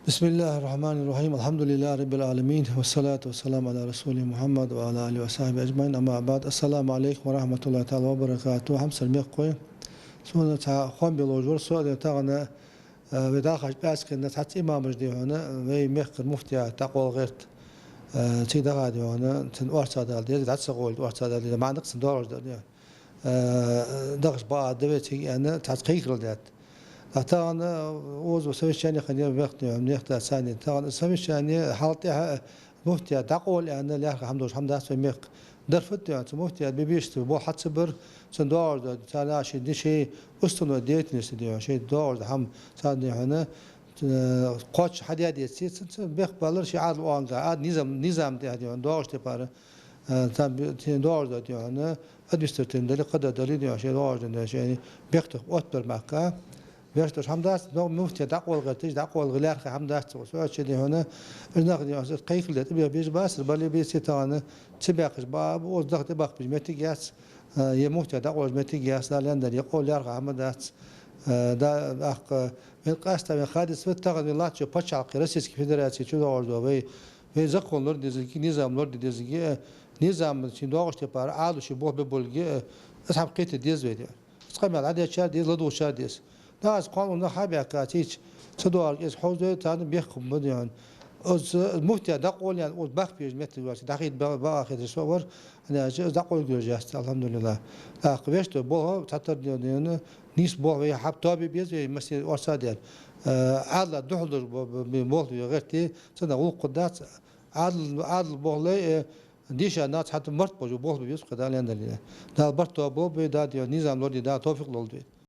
Bismillahirrahmanirrahim. Elhamdülillahi Rabbil alemin. Ve salatu ve selamu ala Resulü Muhammed ve ala alihi ve sahibi ecmain. Ama ba'd. Esselamu aleyküm ve rahmetullahi ta'ala ve berekatuhu. Hamsal mekkoy. Sonra ta khon bilojur suada tağına ve daha kaç basken tat imamız diyoruna ve mekkir muftiya taqol gırt. Çiğda diyoruna tin ortada diye tat saqol ortada diye manıqsın doğru diyor. Dağış bağdı ve yani tatqiq qildi. حتى أنا أوز وسويش يعني خلينا بيختي منيختا ثاني طبعا سويش يعني حالتي مفتي تقول يعني لا الحمد لله الحمد لله سميق درفت يعني مفتي بيبيشت بو حد صبر سندور تالا شيء دي شيء أستنو ديت نسديو شيء دور هم ثاني هنا قاتش حديد يصير بيخ بالر شيء عاد وانقا عاد نظام دي هدي دور تبارة تام دور ده يعني أدبستن دليل قدر دليل يعني شيء دور ده شيء بيختك أكبر مكة بيشتر حمدات نوع مفتي دقول غتيج دقول غلار حمدات سوى شيء هنا ناخذ يعني قيق اللي تبي بيج باس بالي بيسيتانا تباقش باب وزدق تباق بيج متيجاس يمفتي دقول متيجاس لا لندن يقول يرغى حمدات دا أخ من قاستا من خادس فتغني الله شو بتشع قرصيس كفدراسي شو دور وي زقون لورد ديزكي نظام لورد ديزكي نظام شو دورش تبار عادو شو بوه ببولجي أصحاب قيت ديز ويدي تقام على عادي شاد ديز لدو شاد ديز ناس قانون حابي كاتيج صدوار إس حوزة تاني بيحكم بديان أز المفتي دقول يعني أز بخ بيج متر واسي دقيق باخذ الصور أنا جز دقول جوجاست الحمد لله قبيشت بوه تطر ديان نيس بوه ويا حب تابي بيز مثل ورصادير عادل دحضر بمول غيرتي سنة وق قدات عادل بوه لي ديش الناس حتى مرت بوجو بوه بيز قدال يندل ده برتو بوه بيداد نظام لوري ده توفيق لولدي